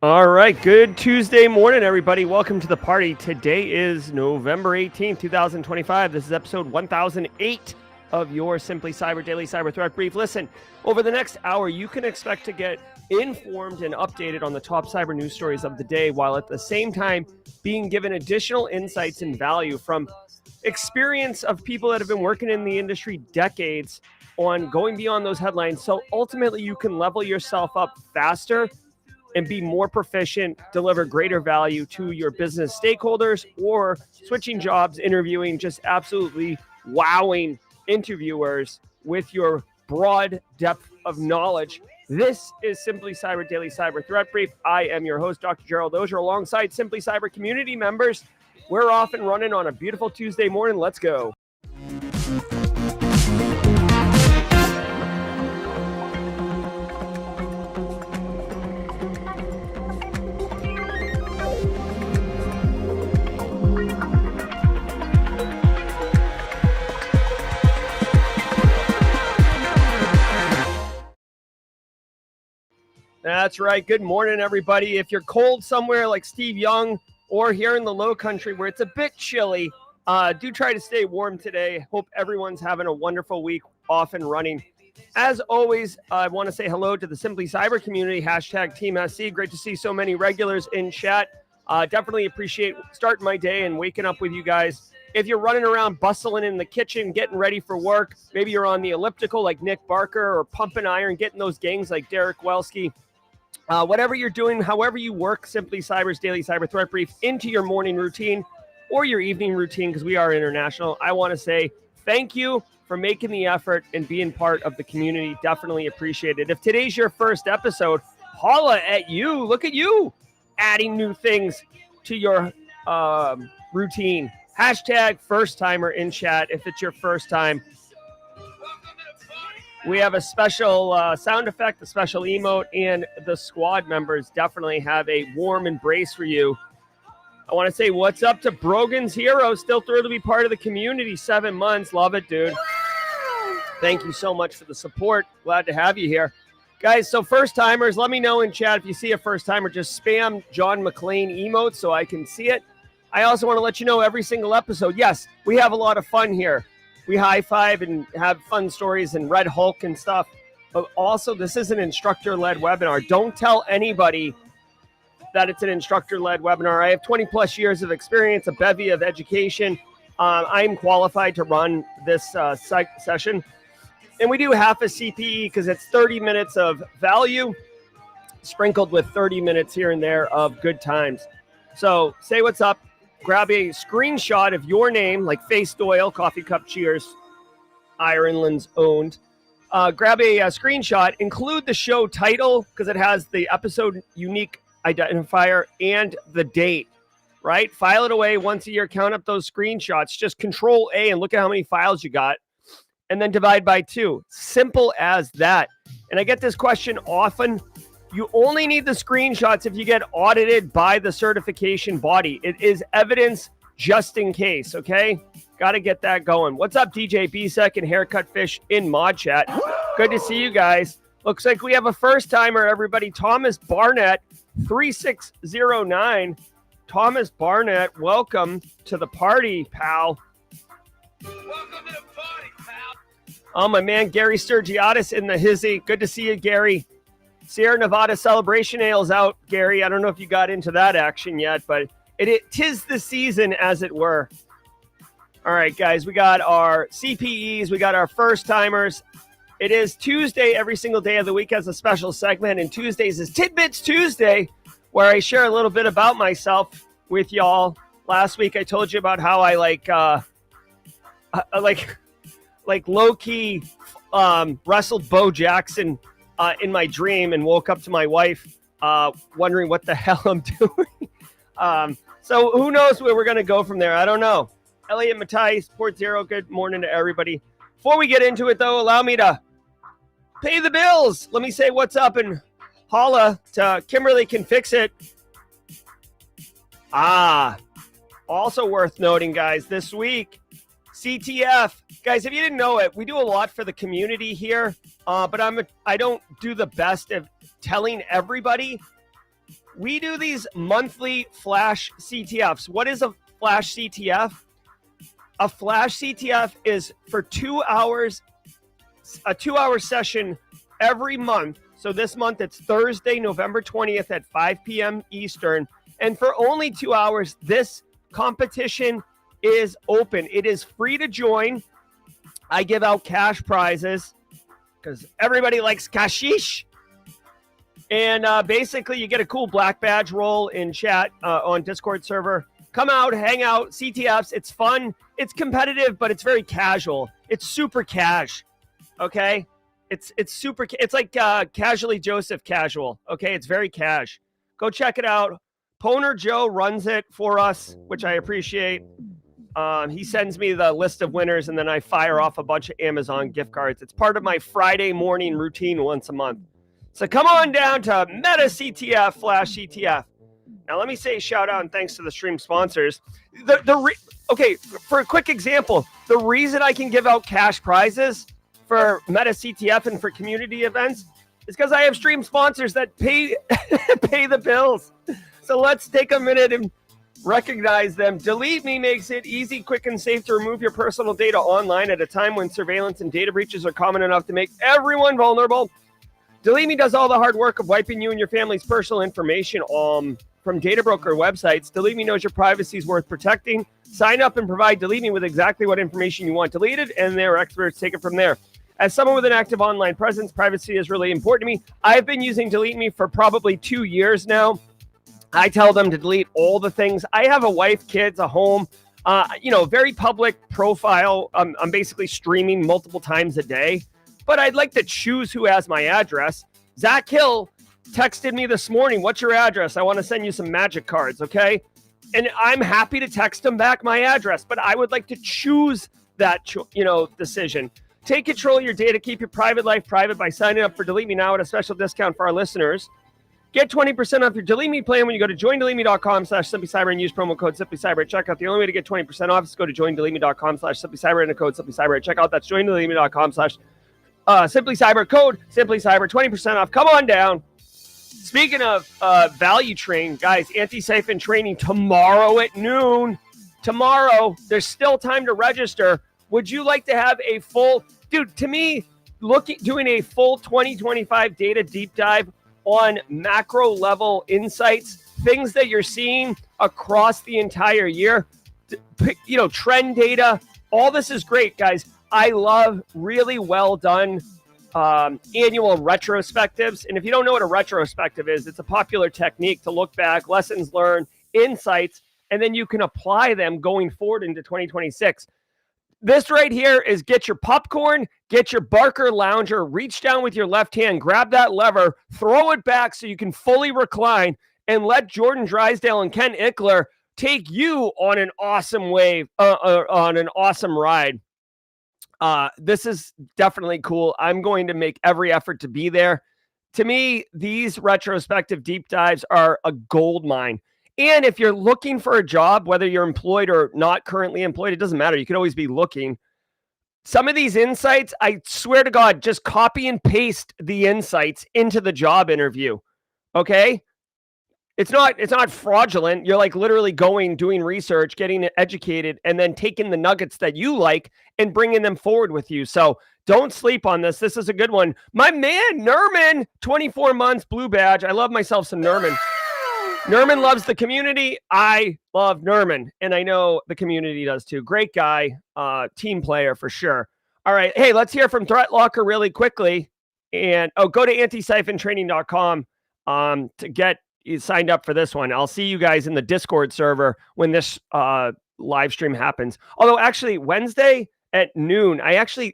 All right, good Tuesday morning, everybody. Welcome to the party. Today is November 18th, 2025. This is episode 1008 of your Simply Cyber Daily Cyber Threat Brief. Listen, over the next hour, you can expect to get informed and updated on the top cyber news stories of the day, while at the same time being given additional insights and value from experience of people that have been working in the industry decades on going beyond those headlines. So ultimately, you can level yourself up faster and be more proficient, deliver greater value to your business stakeholders, or switching jobs, interviewing, just absolutely wowing interviewers with your broad depth of knowledge. This is Simply Cyber Daily Cyber Threat Brief. I am your host, Dr. Gerald Auger, alongside Simply Cyber community members. We're off and running on a beautiful Tuesday morning. Let's go. That's right. Good morning, everybody. If you're cold somewhere like Steve Young or here in the low country where it's a bit chilly, do try to stay warm today. Hope everyone's having a wonderful week off and running. As always, I want to say hello to the Simply Cyber community, hashtag Team SC. Great to see so many regulars in chat. Definitely appreciate starting my day and waking up with you guys. If you're running around bustling in the kitchen, getting ready for work, maybe you're on the elliptical like Nick Barker or pumping iron, getting those gangs like Derek Welski. Whatever you're doing, however you work Simply Cyber's Daily Cyber Threat Brief into your morning routine or your evening routine, because we are international, I want to say thank you for making the effort and being part of the community. Definitely appreciate it. If today's your first episode, holla at you. Look at you adding new things to your routine. Hashtag first timer in chat if it's your first time. We have a special sound effect, a special emote, and the squad members definitely have a warm embrace for you. I want to say what's up to Brogan's Hero. Still thrilled to be part of the community. 7 months. Love it, dude. Thank you so much for the support. Glad to have you here. Guys, so first timers, let me know in chat if you see a first timer. Just spam John McClane emote so I can see it. I also want to let you know every single episode, yes, we have a lot of fun here. We high five and have fun stories and Red Hulk and stuff. But also, this is an instructor-led webinar. Don't tell anybody that it's an instructor-led webinar. I have 20 plus years of experience, a bevy of education. I'm qualified to run this session. And we do half a CPE because it's 30 minutes of value sprinkled with 30 minutes here and there of good times. So say what's up. Grab a screenshot of your name, like Face Doyle, Coffee Cup Cheers, Ireland's owned. Grab a screenshot, include the show title because it has the episode unique identifier and the date, right? File it away once a year, count up those screenshots. Just Control A and look at how many files you got, and then divide by 2. Simple as that. And I get this question often. You only need the screenshots if you get audited by the certification body. It is evidence just in case, okay? Got to get that going. What's up, DJ BSEC and Haircut Fish in Mod Chat? Good to see you guys. Looks like we have a first-timer, everybody. Thomas Barnett, 3609. Thomas Barnett, welcome to the party, pal. Welcome to the party, pal. Oh, my man, Gary Sturgiotis in the hizzy. Good to see you, Gary. Sierra Nevada Celebration Ale's out, Gary. I don't know if you got into that action yet, but tis the season, as it were. All right, guys, we got our CPEs. We got our first-timers. It is Tuesday. Every single day of the week has a special segment, and Tuesdays is Tidbits Tuesday, where I share a little bit about myself with y'all. Last week, I told you about how I like low-key wrestled Bo Jackson in my dream and woke up to my wife wondering what the hell I'm doing. So who knows where we're going to go from there? I don't know. Elliot Matthijs, Port Zero, good morning to everybody. Before we get into it, though, allow me to pay the bills. Let me say what's up and holla to Kimberly Can Fix It. Also worth noting, guys, this week, CTF. Guys, if you didn't know it, we do a lot for the community here, but I don't do the best of telling everybody We do these monthly flash CTFs. What is a flash CTF? A flash CTF is for 2 hours, a 2-hour session every month. So this month it's Thursday, November 20th at 5 p.m. Eastern. And for only 2 hours, this competition is open. It is free to join. I give out cash prizes because everybody likes cashish. And basically, you get a cool black badge roll in chat on Discord server. Come out, hang out, CTFs. It's fun. It's competitive, but it's very casual. It's super cash. Okay, it's super. It's like Casually Joseph casual. Okay, it's very cash. Go check it out. Poner Joe runs it for us, which I appreciate. He sends me the list of winners, and then I fire off a bunch of Amazon gift cards. It's part of my Friday morning routine once a month. So come on down to Meta CTF Flash CTF. Now, let me say shout out and thanks to the stream sponsors. Okay, for a quick example, the reason I can give out cash prizes for Meta CTF and for community events is because I have stream sponsors that pay the bills. So let's take a minute and recognize them. Delete Me makes it easy, quick, and safe to remove your personal data online at a time when surveillance and data breaches are common enough to make everyone vulnerable. Delete Me does all the hard work of wiping you and your family's personal information from data broker websites. Delete Me knows your privacy is worth protecting. Sign up and provide Delete Me with exactly what information you want deleted, and their experts take it from there. As someone with an active online presence, privacy is really important to me. I've been using Delete Me for probably 2 years now. I tell them to delete all the things. I have a wife, kids, a home, very public profile. I'm basically streaming multiple times a day, but I'd like to choose who has my address. Zach Hill texted me this morning, what's your address? I want to send you some magic cards, okay? And I'm happy to text him back my address, but I would like to choose that, decision. Take control of your data. Keep your private life private by signing up for Delete Me Now at a special discount for our listeners. Get 20% off your Delete Me plan when you go to joindeleteme.com/simplycyber and use promo code simplycyber at checkout. The only way to get 20% off is to go to joindeleteme.com/simplycyber and the code simplycyber at checkout. That's joindeleteme.com/simplycyber, code simplycyber, 20% off. Come on down. Speaking of value train, guys, anti-siphon training tomorrow at noon. Tomorrow, there's still time to register. Would you like to have a full, to me, doing a full 2025 data deep dive on macro level insights, things that you're seeing across the entire year, trend data, all this is great, guys. I love really well done annual retrospectives. And if you don't know what a retrospective is, it's a popular technique to look back, lessons learned, insights, and then you can apply them going forward into 2026. This right here is get your popcorn, get your Barker lounger, reach down with your left hand, grab that lever, throw it back so you can fully recline, and let Jordan Drysdale and Ken Ickler take you on an awesome on an awesome ride. This is definitely cool. I'm going to make every effort to be there. To me, these retrospective deep dives are a gold mine. And if you're looking for a job, whether you're employed or not currently employed, it doesn't matter. You can always be looking. Some of these insights, I swear to God, just copy and paste the insights into the job interview. Okay? It's not fraudulent. You're like literally doing research, getting educated, and then taking the nuggets that you like and bringing them forward with you. So don't sleep on this. This is a good one. My man, Nerman, 24 months, blue badge. I love myself some Nerman. Nerman loves the community. I love Nerman, and I know the community does too. Great guy, team player for sure. All right. Hey, let's hear from Threat Locker really quickly. And go to anti-siphontraining.com to get signed up for this one. I'll see you guys in the Discord server when this live stream happens. Although actually Wednesday at noon,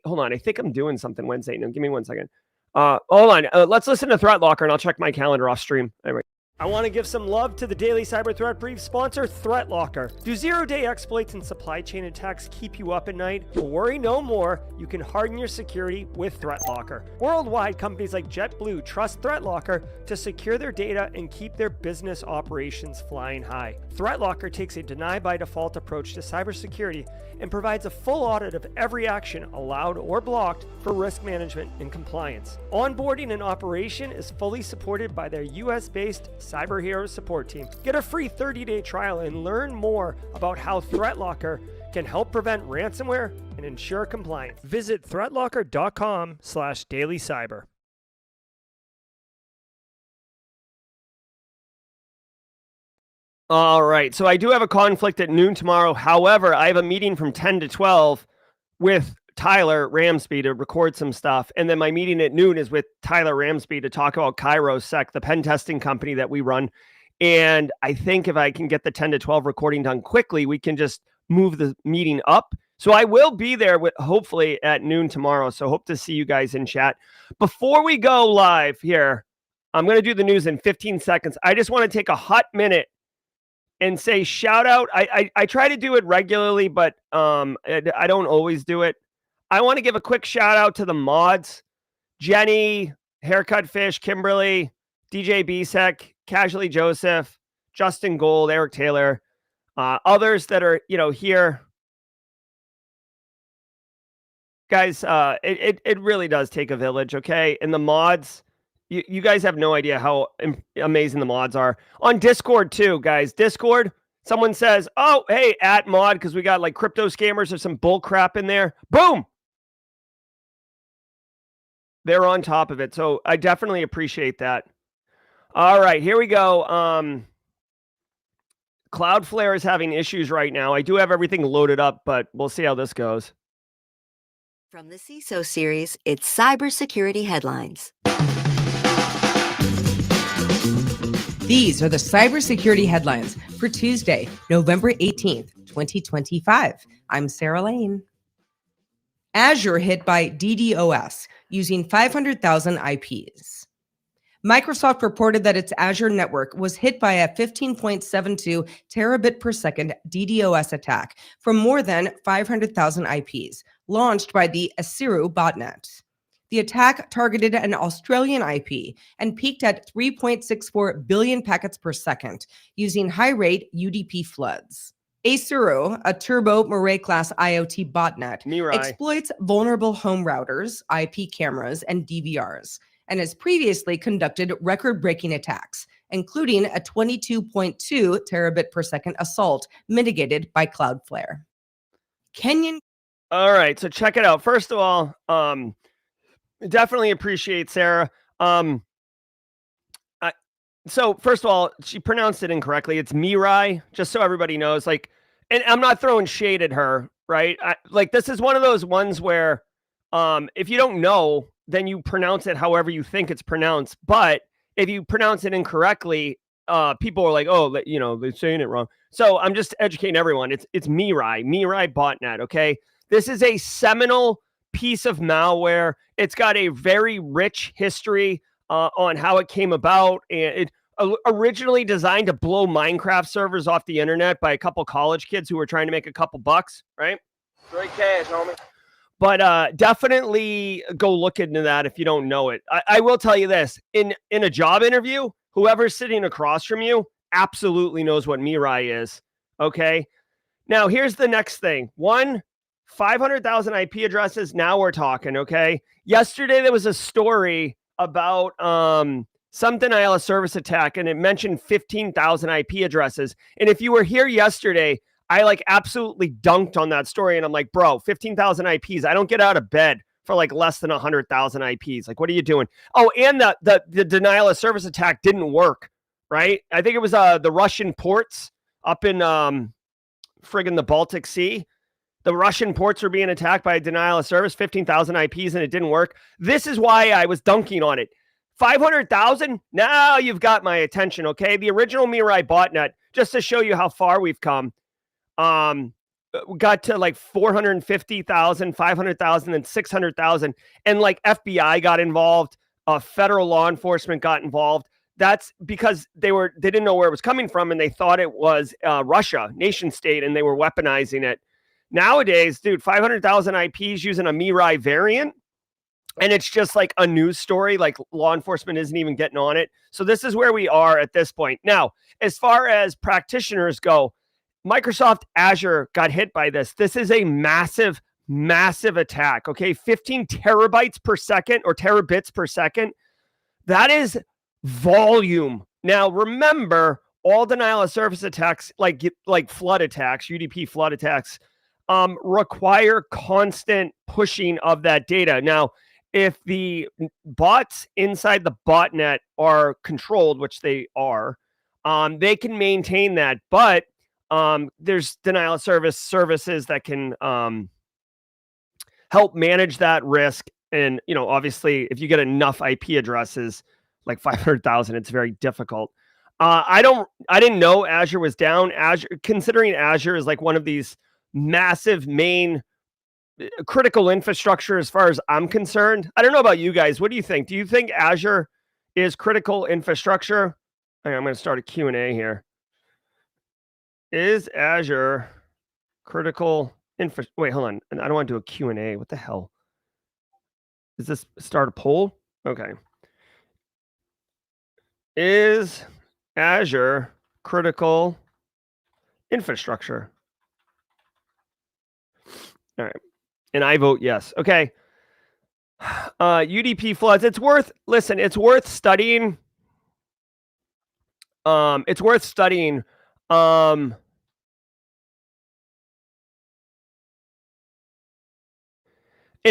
hold on. I think I'm doing something Wednesday. No, give me 1 second. Hold on. Let's listen to Threat Locker and I'll check my calendar off stream. Anyway. I want to give some love to the daily cyber threat brief sponsor, Threat Locker. Do zero-day exploits and supply chain attacks keep you up at night? Well, worry no more. You can harden your security with Threat Locker. Worldwide, companies like JetBlue trust Threat Locker to secure their data and keep their business operations flying high. Threat Locker takes a deny-by-default approach to cybersecurity and provides a full audit of every action allowed or blocked for risk management and compliance. Onboarding and operation is fully supported by their US-based Cyber Heroes support team. Get a free 30-day trial and learn more about how ThreatLocker can help prevent ransomware and ensure compliance. Visit threatlocker.com/dailycyber. All right, so I do have a conflict at noon tomorrow. However, I have a meeting from 10 to 12 with Tyler Ramsby to record some stuff. And then my meeting at noon is with Tyler Ramsby to talk about KairoSec, the pen testing company that we run. And I think if I can get the 10 to 12 recording done quickly, we can just move the meeting up. So I will be there with hopefully at noon tomorrow. So hope to see you guys in chat. Before we go live here, I'm going to do the news in 15 seconds. I just want to take a hot minute and say shout out. I try to do it regularly, but I don't always do it. I want to give a quick shout out to the mods: Jenny, Haircut Fish, Kimberly, DJ Bisek, Casually Joseph, Justin Gold, Eric Taylor, others that are here. Guys, it really does take a village, okay? And the mods, you guys have no idea how amazing the mods are. On Discord too, guys. Discord, someone says, oh, hey, at mod, because we got like crypto scammers or some bull crap in there. Boom! They're on top of it. So I definitely appreciate that. All right, here we go. Cloudflare is having issues right now. I do have everything loaded up, but we'll see how this goes. From the CISO series, it's cybersecurity headlines. These are the cybersecurity headlines for Tuesday, November 18th, 2025. I'm Sarah Lane. Azure hit by DDoS using 500,000 IPs. Microsoft reported that its Azure network was hit by a 15.72 terabit per second DDoS attack from more than 500,000 IPs launched by the Azure botnet. The attack targeted an Australian IP and peaked at 3.64 billion packets per second using high-rate UDP floods. Azure, a Turbo Mirai-class IoT botnet, exploits vulnerable home routers, IP cameras, and DVRs, and has previously conducted record-breaking attacks, including a 22.2 terabit per second assault mitigated by Cloudflare. Kenyan. All right, so check it out. First of all, definitely appreciate Sarah. So first of all, she pronounced it incorrectly. It's Mirai, just so everybody knows. Like, and I'm not throwing shade at her, right? This is one of those ones where, if you don't know, then you pronounce it however you think it's pronounced. But if you pronounce it incorrectly, people are like, oh, they're saying it wrong. So I'm just educating everyone. It's Mirai botnet. Okay, this is a seminal piece of malware. It's got a very rich history on how it came about, and it originally designed to blow Minecraft servers off the internet by a couple college kids who were trying to make a couple bucks, right? Straight cash, homie. But definitely go look into that if you don't know it. I will tell you this, in a job interview, whoever's sitting across from you absolutely knows what Mirai is, okay? Now, here's the next thing. 500,000 IP addresses, now we're talking, okay? Yesterday, there was a story about some denial of service attack, and it mentioned 15,000 IP addresses. And if you were here yesterday, I absolutely dunked on that story, and I'm like, bro, 15,000 IPs. I don't get out of bed for less than 100,000 IPs. What are you doing? Oh, and the denial of service attack didn't work, right? I think it was the Russian ports up in friggin' the Baltic Sea. The Russian ports were being attacked by a denial of service, 15,000 IPs, and it didn't work. This is why I was dunking on it. 500,000? Now you've got my attention, okay? The original Mirai botnet, just to show you how far we've come, got to 450,000, 500,000, and 600,000. And FBI got involved, federal law enforcement got involved. That's because they didn't know where it was coming from, and they thought it was Russia, nation state, and they were weaponizing it. Nowadays, dude, 500,000 IPs using a Mirai variant, and it's just a news story. Law enforcement isn't even getting on it. So this is where we are at this point. Now, as far as practitioners go, Microsoft Azure got hit by this. This is a massive, massive attack, okay? 15 terabytes per second or terabits per second. That is volume Now, remember, all denial of service attacks, like flood attacks, UDP flood attacks, require constant pushing of that data. Now, if the bots inside the botnet are controlled, which they are, they can maintain that. But there's denial of service services that can help manage that risk. And, obviously, if you get enough IP addresses, like 500,000, it's very difficult. I didn't know Azure was down. Considering Azure is like one of these massive main critical infrastructure as far as I'm concerned. I don't know about you guys. What do you think? Do you think Azure is critical infrastructure? I'm going to start a Q&A here. Is Azure critical infra? Wait, hold on. I don't want to do a Q&A. What the hell? Is this start a poll? Okay. Is Azure critical infrastructure? All right. And I vote yes. Okay. UDP floods. It's worth studying. It's worth studying. And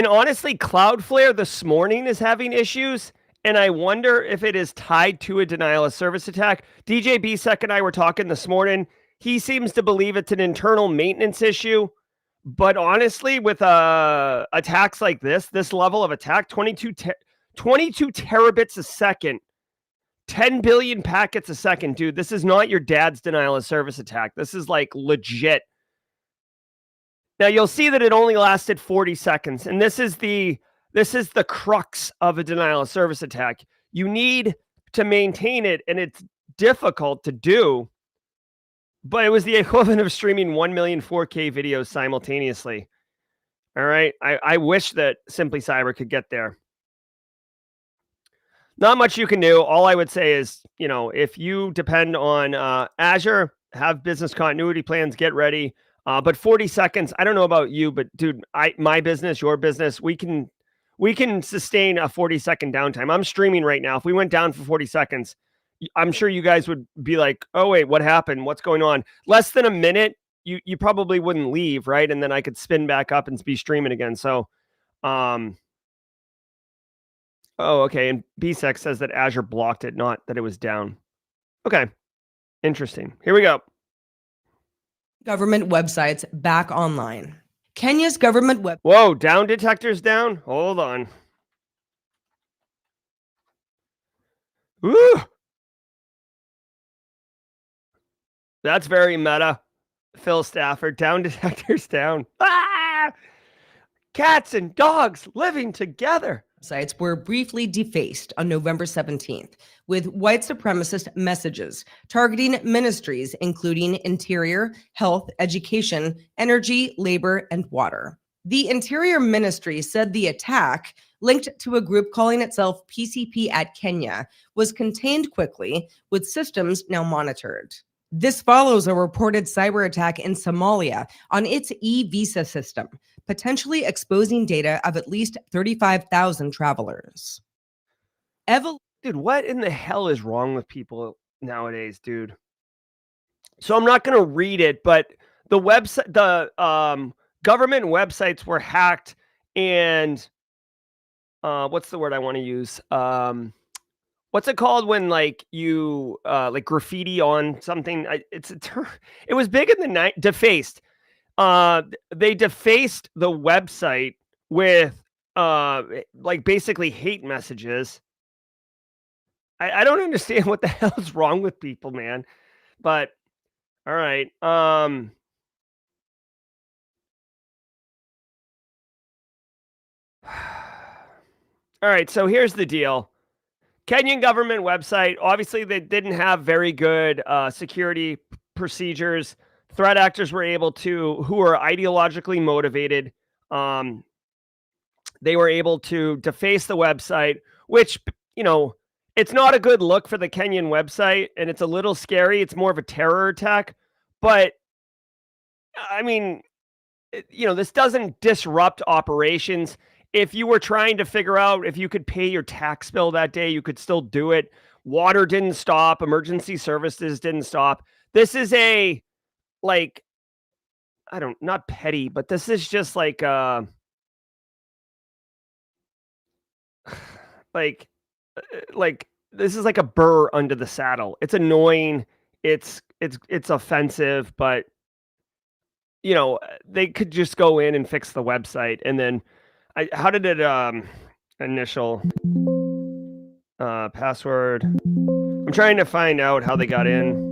honestly, Cloudflare this morning is having issues, and I wonder if it is tied to a denial of service attack. DJ Bsec and I were talking this morning. He seems to believe it's an internal maintenance issue. But honestly, with attacks like this level of attack, 22 terabits a second, 10 billion packets a second, dude, this is not your dad's denial of service attack. This is like legit. Now you'll see that it only lasted 40 seconds, and this is the crux of a denial of service attack. You need to maintain it, and it's difficult to do. But it was the equivalent of streaming 1 million 4K videos simultaneously. All right. I wish that Simply Cyber could get there. Not much you can do. All I would say is, if you depend on Azure, have business continuity plans, get ready. But 40 seconds, I don't know about you, but dude, my business, your business, we can sustain a 40-second downtime. I'm streaming right now. If we went down for 40 seconds, I'm sure you guys would be like, oh, wait, what happened? What's going on? Less than a minute, you probably wouldn't leave, right? And then I could spin back up and be streaming again. So, oh, okay. And BSEC says that Azure blocked it, not that it was down. Okay. Interesting. Here we go. Government websites back online. Kenya's government web. Whoa, down detectors down? Hold on. Woo! That's very meta. Phil Stafford, down detectors down. Ah! Cats and dogs living together. Sites were briefly defaced on November 17th with white supremacist messages targeting ministries including Interior, Health, Education, Energy, Labor, and Water. The Interior Ministry said the attack, linked to a group calling itself PCP at Kenya, was contained quickly, with systems now monitored. This follows a reported cyber attack in Somalia on its e-visa system, potentially exposing data of at least 35,000 travelers. Dude, what in the hell is wrong with people nowadays, dude? So I'm not going to read it, but the website, the government websites were hacked, and what's the word I want to use? What's it called when like you like graffiti on something? It's a term. It was big in the night. Defaced. They defaced the website with like basically hate messages. I don't understand what the hell is wrong with people, man. But all right. All right. So here's the deal. Kenyan government website, obviously they didn't have very good security procedures. Threat actors were able to, who are ideologically motivated, they were able to deface the website, which, it's not a good look for the Kenyan website, and it's a little scary. It's more of a terror attack. But, I mean, this doesn't disrupt operations. If you were trying to figure out if you could pay your tax bill that day, you could still do it. water didn't stop, emergency services didn't stop. This is a, like, not petty, but this is just like like like this is like a burr under the saddle. It's annoying. It's offensive, but they could just go in and fix the website. And then how did it initial password? I'm trying to find out how they got in.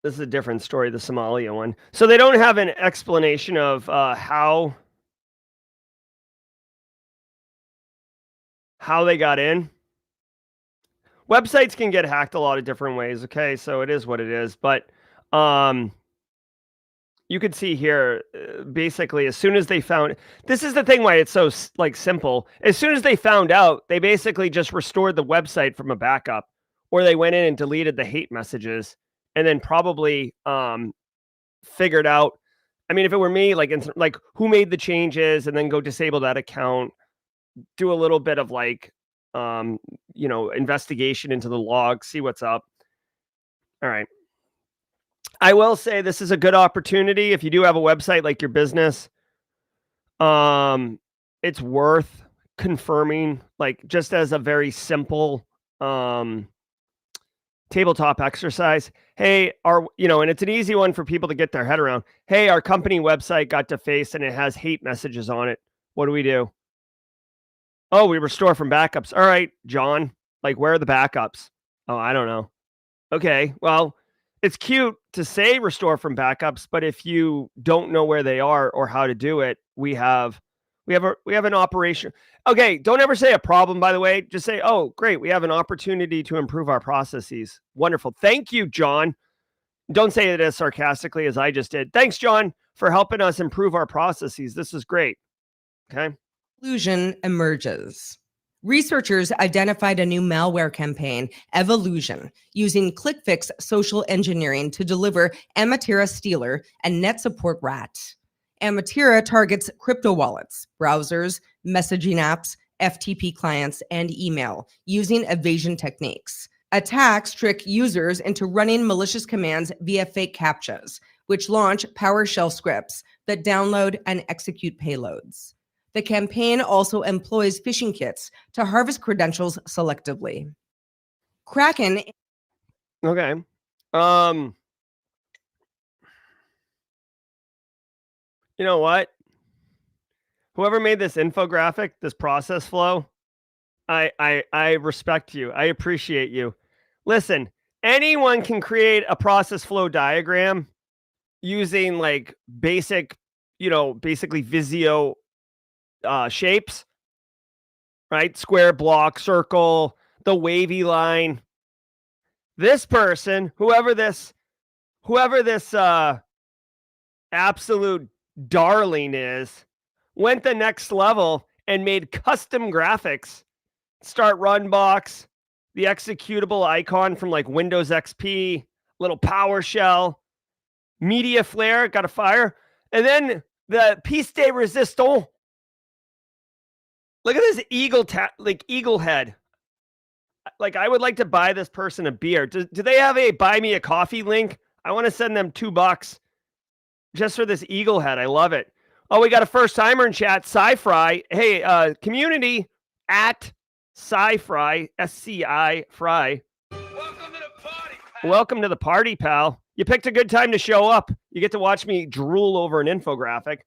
This is a different story, the Somalia one. So they don't have an explanation of how they got in. Websites can get hacked a lot of different ways, okay? So it is what it is. But you could see here, basically, as soon as they found... This is the thing why it's so, simple. As soon as they found out, they basically just restored the website from a backup. Or they went in and deleted the hate messages. And then probably figured out, I mean, if it were me, like who made the changes, and then go disable that account, do a little bit of investigation into the log, see what's up. All right. I will say this is a good opportunity. If you do have a website like your business, it's worth confirming, just as a very simple, tabletop exercise. Hey, and it's an easy one for people to get their head around. Hey, our company website got defaced and it has hate messages on it. What do we do? Oh, we restore from backups. All right, John, where are the backups? Oh, I don't know. Okay, well, it's cute to say restore from backups, but if you don't know where they are or how to do it, we have an operation. Okay, don't ever say a problem, by the way. Just say, oh, great, we have an opportunity to improve our processes. Wonderful. Thank you, John. Don't say it as sarcastically as I just did. Thanks, John, for helping us improve our processes. This is great. Okay. Illusion emerges. Researchers identified a new malware campaign, Evolution, using ClickFix social engineering to deliver Amatera Stealer and Net Support Rat. Amatera targets crypto wallets, browsers, messaging apps, FTP clients, and email using evasion techniques. Attacks trick users into running malicious commands via fake CAPTCHAs, which launch PowerShell scripts that download and execute payloads. The campaign also employs phishing kits to harvest credentials selectively. Kraken. Okay. You know what? Whoever made this infographic, this process flow, I respect you. I appreciate you. Listen, anyone can create a process flow diagram using basic, basically Visio shapes, right? Square, block, circle, the wavy line. This person, whoever this absolute darling is, went the next level and made custom graphics. Start run box, the executable icon from Windows XP, little PowerShell, media flare, got a fire, and then the piece de resistance. Look at this eagle head. I would like to buy this person a beer. Do they have a buy me a coffee link? I want to send them $2 just for this eagle head. I love it. Oh, we got a first timer in chat, Sci-Fry. Hey, community at Sci-Fry, SCI Fry. Welcome to the party, pal. Welcome to the party, pal. You picked a good time to show up. You get to watch me drool over an infographic.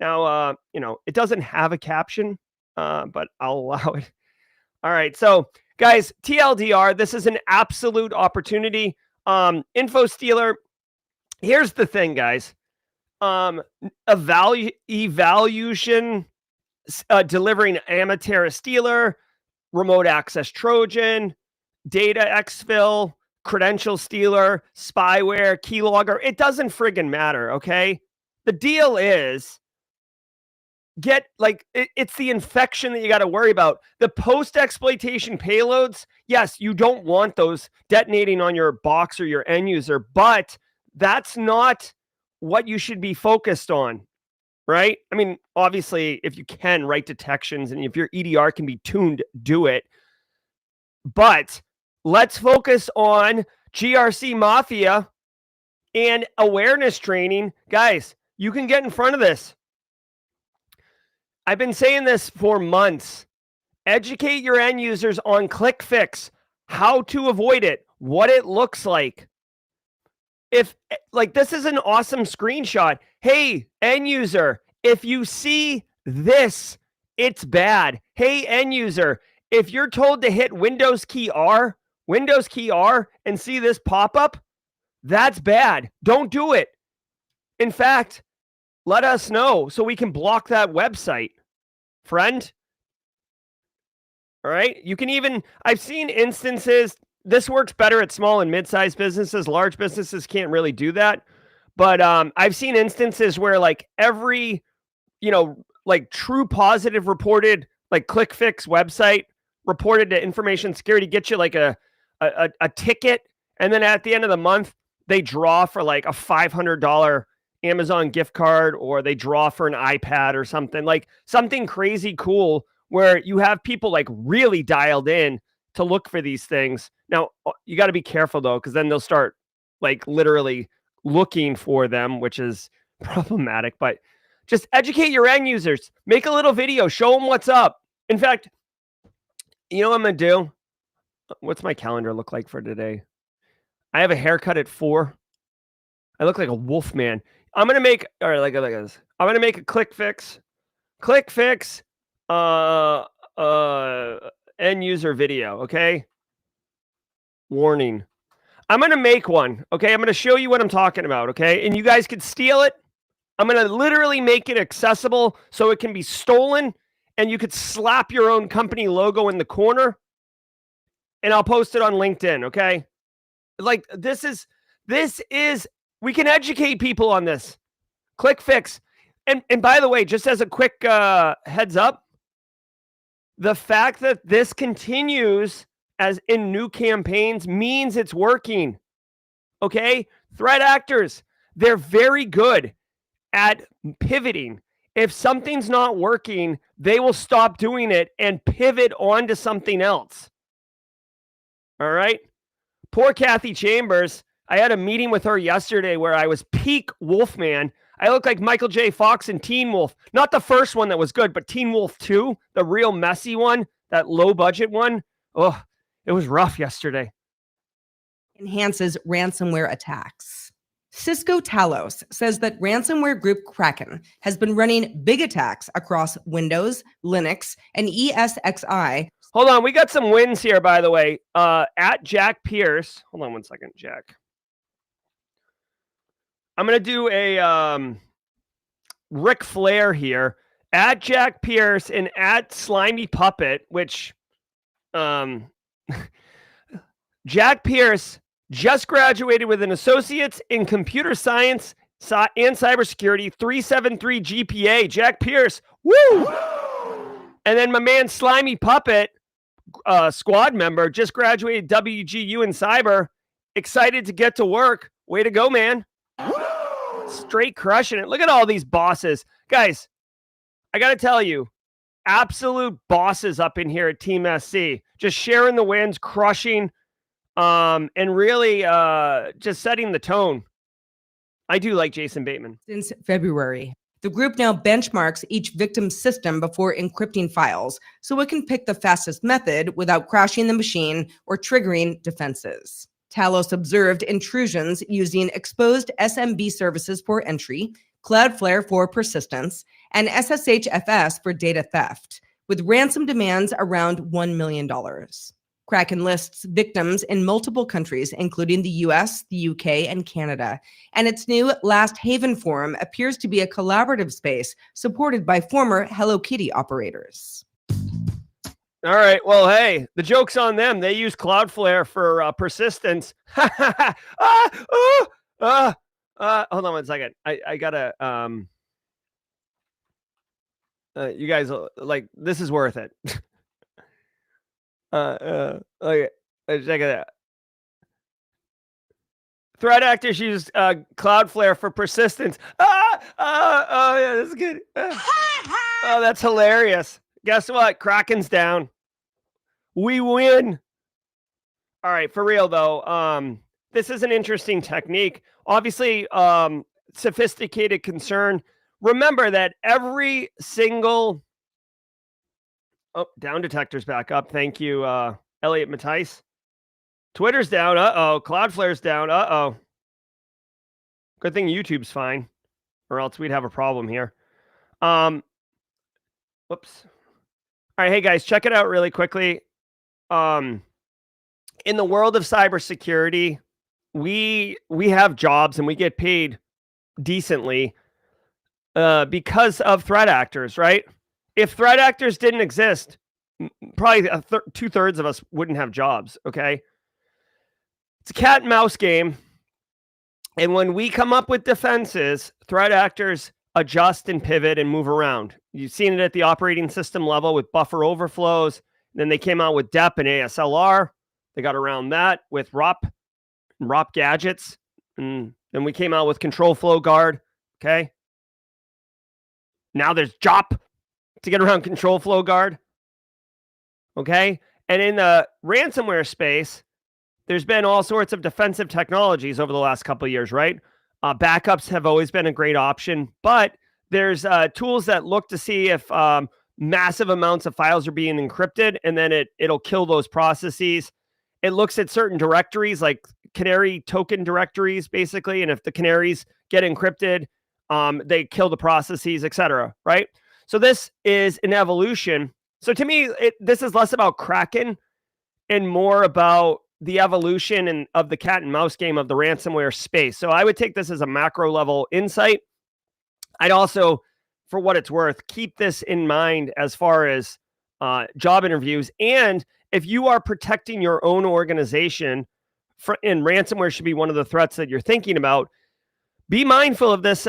Now, it doesn't have a caption, but I'll allow it. All right, so guys, TLDR, this is an absolute opportunity. Info Stealer, here's the thing, guys. Evaluation, delivering Amatera Stealer, remote access Trojan, data exfil, credential stealer, spyware, keylogger. It doesn't friggin' matter, okay? The deal is, it's the infection that you got to worry about. The post-exploitation payloads, yes, you don't want those detonating on your box or your end user, but that's not what you should be focused on. right? I mean, obviously, if you can write detections and if your EDR can be tuned, do it. But let's focus on GRC Mafia and awareness training. Guys, you can get in front of this. I've been saying this for months. Educate your end users on ClickFix, how to avoid it, what it looks like. If like this is an awesome screenshot. Hey, end user, if you see this, it's bad. Hey, end user, if you're told to hit Windows key R, and see this pop up, that's bad. Don't do it. In fact, let us know so we can block that website, friend. All right. You can even, I've seen instances, this works better at small and mid-sized businesses. Large businesses can't really do that. But I've seen instances where like every, like true positive reported, like ClickFix website reported to information security, get you like a ticket. And then at the end of the month, they draw for like a $500 Amazon gift card, or they draw for an iPad or something, like something crazy cool where you have people like really dialed in to look for these things. Now, you got to be careful though, because then they'll start like literally looking for them, which is problematic. But just educate your end users. Make a little video. Show them what's up. In fact, you know what I'm going to do? What's my calendar look like for today? I have a haircut at 4. I look like a wolf man. I'm going to make, all right, like this. I'm going to make a ClickFix end user video, okay? Warning. I'm going to make one, okay? I'm going to show you what I'm talking about, okay? And you guys could steal it. I'm going to literally make it accessible so it can be stolen, and you could slap your own company logo in the corner, and I'll post it on LinkedIn, okay? Like this is we can educate people on this. ClickFix. And by the way, just as a quick heads up, the fact that this continues as in new campaigns means it's working. Okay? Threat actors, they're very good at pivoting. If something's not working, they will stop doing it and pivot on to something else. All right? Poor Kathy Chambers. I had a meeting with her yesterday where I was peak Wolfman. I look like Michael J. Fox in Teen Wolf. Not the first one that was good, but Teen Wolf 2, the real messy one, that low budget one. Oh, it was rough yesterday. Enhances ransomware attacks. Cisco Talos says that ransomware group Kraken has been running big attacks across Windows, Linux, and ESXi. Hold on, we got some wins here, by the way. At Jack Pierce. Hold on one second, Jack. I'm going to do a Ric Flair here. At Jack Pierce and at Slimy Puppet, which Jack Pierce just graduated with an associate's in computer science and cybersecurity, 373 GPA. Jack Pierce, woo! And then my man Slimy Puppet, squad member, just graduated WGU in cyber. Excited to get to work. Way to go, man. Straight crushing it. Look at all these bosses. Guys, I got to tell you, absolute bosses up in here at Team SC. Just sharing the wins, crushing, and really just setting the tone. I do like Jason Bateman. Since February, the group now benchmarks each victim's system before encrypting files so it can pick the fastest method without crashing the machine or triggering defenses. Talos observed intrusions using exposed SMB services for entry, Cloudflare for persistence, and SSHFS for data theft, with ransom demands around $1 million. Kraken lists victims in multiple countries, including the US, the UK, and Canada. And its new Last Haven forum appears to be a collaborative space supported by former Hello Kitty operators. All right. Well, hey, the joke's on them. They use Cloudflare for persistence. Hold on one second. I gotta. You guys like this is worth it. Okay, check it out. Threat actors use Cloudflare for persistence. Oh, yeah, this is good. Oh, that's hilarious. Guess what? Kraken's down. We win. All right, for real though. This is an interesting technique. Obviously, sophisticated concern. Remember that every single down detector's back up. Thank you, Elliot Mattice. Twitter's down. Cloudflare's down. Good thing YouTube's fine, or else we'd have a problem here. Whoops. All right, hey guys, check it out really quickly. In the world of cybersecurity, we have jobs and we get paid decently because of threat actors, right? If threat actors didn't exist, probably 2/3 of us wouldn't have jobs, okay? It's a cat and mouse game. And when we come up with defenses, threat actors adjust and pivot and move around. You've seen it at the operating system level with buffer overflows. Then they came out with DEP and ASLR. They got around that with ROP gadgets. And then we came out with control flow guard. Okay. Now there's JOP to get around control flow guard. Okay. And in the ransomware space, there's been all sorts of defensive technologies over the last couple of years, right? Backups have always been a great option, but there's tools that look to see if massive amounts of files are being encrypted, and then it'll kill those processes. It looks at certain directories, like canary token directories, basically, and if the canaries get encrypted, they kill the processes, etc. Right? So this is an evolution. So to me, this is less about Kraken and more about the evolution of the cat and mouse game of the ransomware space. So I would take this as a macro level insight. I'd also, for what it's worth, keep this in mind as far as job interviews. And if you are protecting your own organization, and ransomware should be one of the threats that you're thinking about, be mindful of this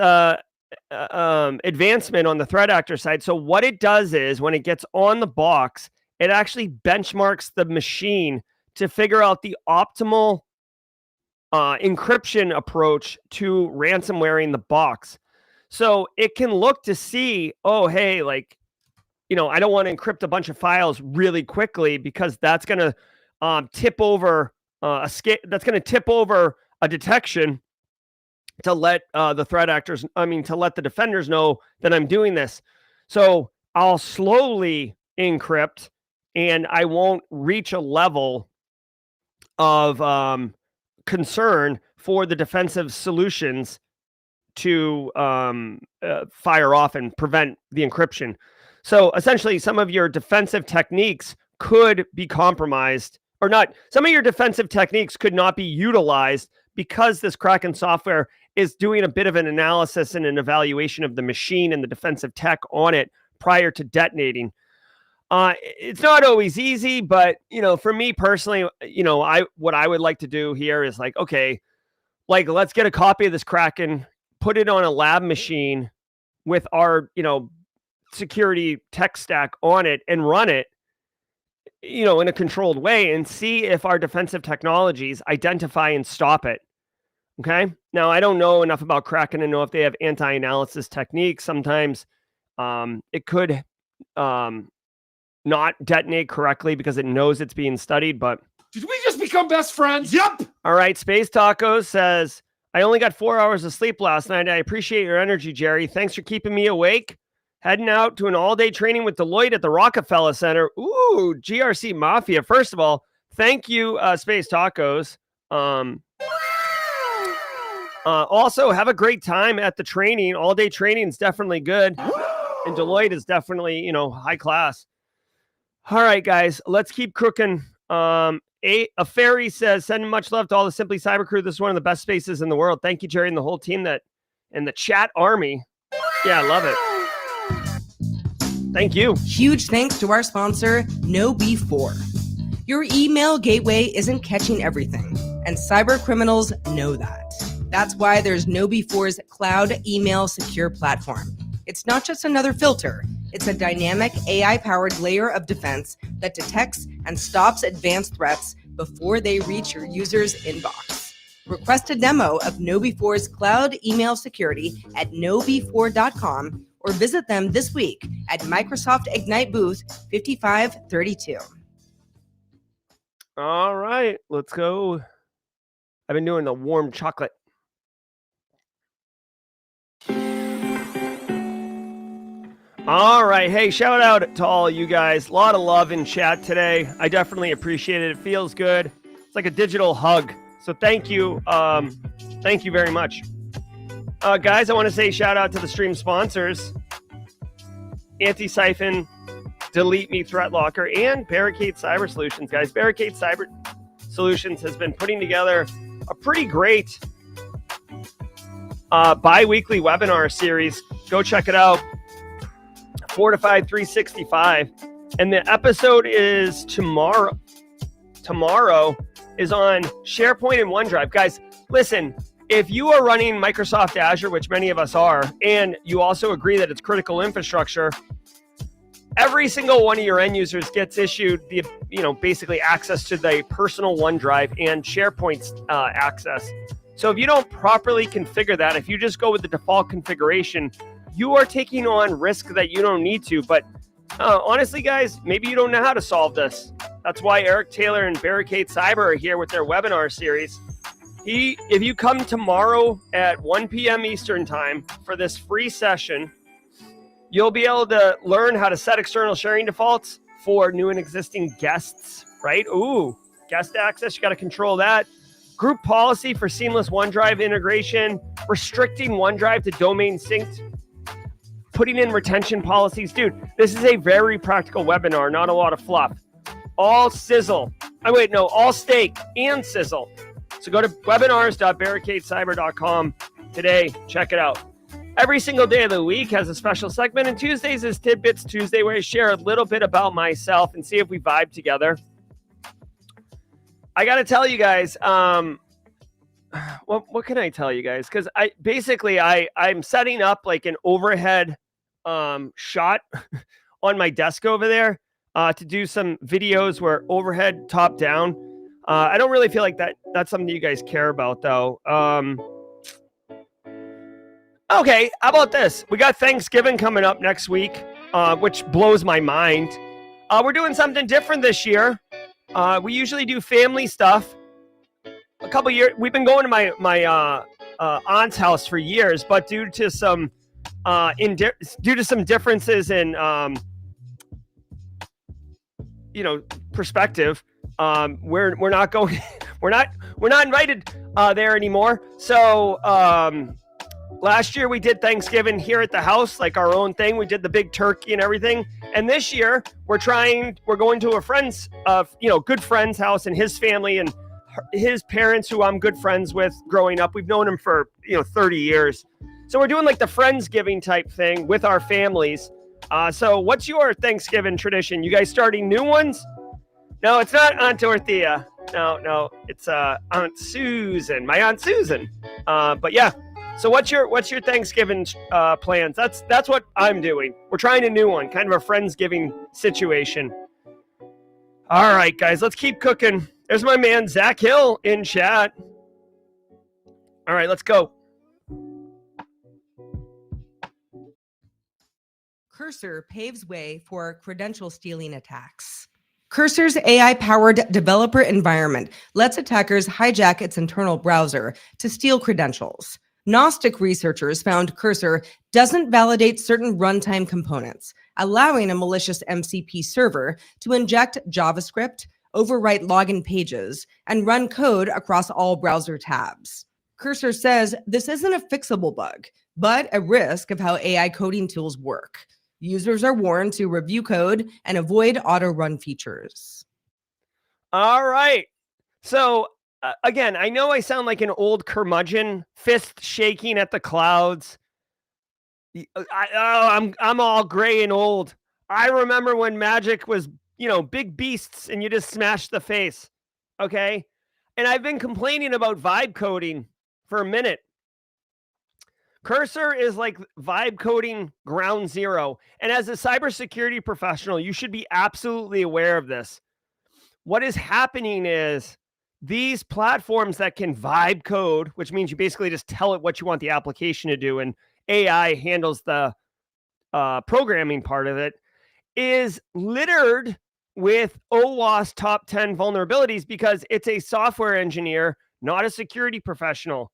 advancement on the threat actor side. So what it does is when it gets on the box, it actually benchmarks the machine to figure out the optimal encryption approach to ransomwaring the box. So it can look to see, oh, hey, like, I don't want to encrypt a bunch of files really quickly because that's going to tip over that's going to tip over a detection to let the threat actors, to let the defenders know that I'm doing this. So I'll slowly encrypt and I won't reach a level of concern for the defensive solutions to fire off and prevent the encryption. So essentially, some of your defensive techniques could be compromised or not. Some of your defensive techniques could not be utilized because this Kraken software is doing a bit of an analysis and an evaluation of the machine and the defensive tech on it prior to detonating. It's not always easy, but for me personally, what I would like to do here is like, okay, like let's get a copy of this Kraken, put it on a lab machine with our, security tech stack on it and run it, in a controlled way and see if our defensive technologies identify and stop it. Okay. Now I don't know enough about Kraken to know if they have anti-analysis techniques. Sometimes it could not detonate correctly because it knows it's being studied, but Did we just become best friends? Yep. All right. Space Tacos says, I only got 4 hours of sleep last night. I appreciate your energy, Jerry. Thanks for keeping me awake. Heading out to an all-day training with Deloitte at the Rockefeller Center. Ooh, GRC Mafia. First of all, thank you, Space Tacos. Also, have a great time at the training. All-day training is definitely good. And Deloitte is definitely, high class. All right, guys, let's keep cooking. A fairy says, sending much love to all the Simply Cyber crew. This is one of the best spaces in the world. Thank you, Jerry, and the whole team and the chat army. Yeah, I love it. Thank you. Huge thanks to our sponsor, KnowBe4. Your email gateway isn't catching everything, and cyber criminals know that. That's why there's KnowBe4's cloud email secure platform. It's not just another filter. It's a dynamic AI-powered layer of defense that detects and stops advanced threats before they reach your user's inbox. Request a demo of KnowBe4's cloud email security at knowbe4.com or visit them this week at Microsoft Ignite booth 5532. All right, let's go. I've been doing the warm chocolate. All right. Hey, shout out to all you guys. A lot of love in chat today. I definitely appreciate it. It feels good. It's like a digital hug. So thank you. Thank you very much. Guys, I want to say shout out to the stream sponsors. Anti-Siphon, Delete Me Threat Locker, and Barricade Cyber Solutions. Guys, Barricade Cyber Solutions has been putting together a pretty great bi-weekly webinar series. Go check it out. Fortified 365, and the episode is tomorrow. Tomorrow is on SharePoint and OneDrive. Guys, listen, if you are running Microsoft Azure, which many of us are, and you also agree that it's critical infrastructure, every single one of your end users gets issued the, basically access to the personal OneDrive and SharePoint's access. So if you don't properly configure that, if you just go with the default configuration, you are taking on risk that you don't need to. But honestly, guys, maybe you don't know how to solve this. That's why Eric Taylor and Barricade Cyber are here with their webinar series. If you come tomorrow at 1 p.m. Eastern time for this free session, you'll be able to learn how to set external sharing defaults for new and existing guests, right? Ooh, guest access, you got to control that. Group policy for seamless OneDrive integration, restricting OneDrive to domain synced, putting in retention policies. Dude, this is a very practical webinar, not a lot of fluff. All sizzle. All steak and sizzle. So go to webinars.barricadecyber.com today. Check it out. Every single day of the week has a special segment, and Tuesdays is Tidbits Tuesday, where I share a little bit about myself and see if we vibe together. I got to tell you guys, what can I tell you guys? Because I'm setting up like an overhead shot on my desk over there to do some videos where overhead top down. I don't really feel like that's something you guys care about, though. Okay, how about this? We got Thanksgiving coming up next week, which blows my mind. We're doing something different this year. We usually do family stuff. A couple years, we've been going to my aunt's house for years, but due to some differences in perspective, we're not going. we're not invited there anymore. So last year we did Thanksgiving here at the house, like our own thing. We did the big turkey and everything. And this year we're going to a friend's, good friend's house, and his family and his parents, who I'm good friends with growing up. We've known him for 30 years. So we're doing like the Friendsgiving type thing with our families. So what's your Thanksgiving tradition? You guys starting new ones? No, it's not Aunt Dorothea. No, it's Aunt Susan, my Aunt Susan. But yeah. So what's your Thanksgiving plans? That's what I'm doing. We're trying a new one, kind of a Friendsgiving situation. All right, guys, let's keep cooking. There's my man Zach Hill in chat. All right, let's go. Cursor paves way for credential stealing attacks. Cursor's AI-powered developer environment lets attackers hijack its internal browser to steal credentials. Gnostic researchers found Cursor doesn't validate certain runtime components, allowing a malicious MCP server to inject JavaScript, overwrite login pages, and run code across all browser tabs. Cursor says this isn't a fixable bug, but a risk of how AI coding tools work. Users are warned to review code and avoid auto-run features. All right. So, again, I know I sound like an old curmudgeon, fist shaking at the clouds. I'm all gray and old. I remember when Magic was, big beasts and you just smashed the face. Okay? And I've been complaining about vibe coding for a minute. Cursor is like vibe coding ground zero. And as a cybersecurity professional, you should be absolutely aware of this. What is happening is these platforms that can vibe code, which means you basically just tell it what you want the application to do, and AI handles the programming part of it, is littered with OWASP top 10 vulnerabilities because it's a software engineer, not a security professional.